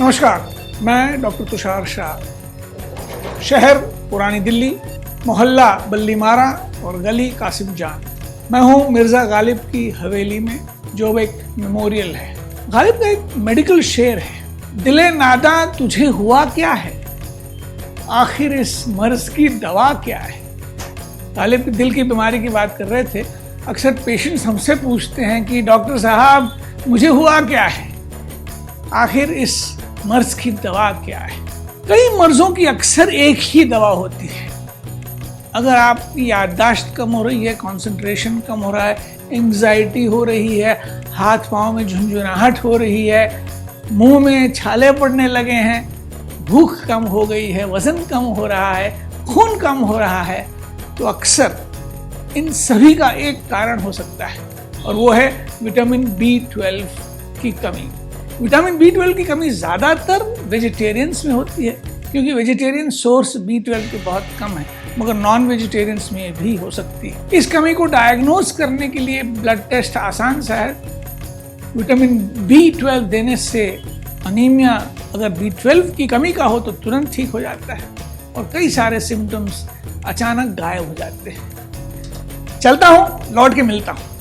नमस्कार, मैं डॉक्टर तुषार शाह। शहर पुरानी दिल्ली, मोहल्ला बल्लीमारा और गली कासिम जान। मैं हूँ मिर्ज़ा गालिब की हवेली में, जो एक मेमोरियल है। गालिब का एक मेडिकल शेर है, दिले नादा तुझे हुआ क्या है, आखिर इस मर्ज की दवा क्या है। गालिब दिल की बीमारी की बात कर रहे थे। अक्सर पेशेंट्स हमसे पूछते हैं कि डॉक्टर साहब मुझे हुआ क्या है, आखिर इस मर्ज की दवा क्या है। कई मर्जों की अक्सर एक ही दवा होती है। अगर आपकी याददाश्त कम हो रही है, कंसंट्रेशन कम हो रहा है, एंग्जाइटी हो रही है, हाथ पांव में झुंझुनाहट हो रही है, मुंह में छाले पड़ने लगे हैं, भूख कम हो गई है, वजन कम हो रहा है, खून कम हो रहा है, तो अक्सर इन सभी का एक कारण हो सकता है, और वो है विटामिन B12 की कमी। विटामिन B12 की कमी ज़्यादातर वेजिटेरियंस में होती है, क्योंकि वेजिटेरियन सोर्स B12 के बहुत कम है, मगर नॉन वेजिटेरियंस में भी हो सकती है। इस कमी को डायग्नोज करने के लिए ब्लड टेस्ट आसान सा है। विटामिन B12 देने से अनीमिया अगर B12 की कमी का हो तो तुरंत ठीक हो जाता है, और कई सारे सिम्टम्स अचानक गायब हो जाते हैं। चलता हूँ, लौट के मिलता हूँ।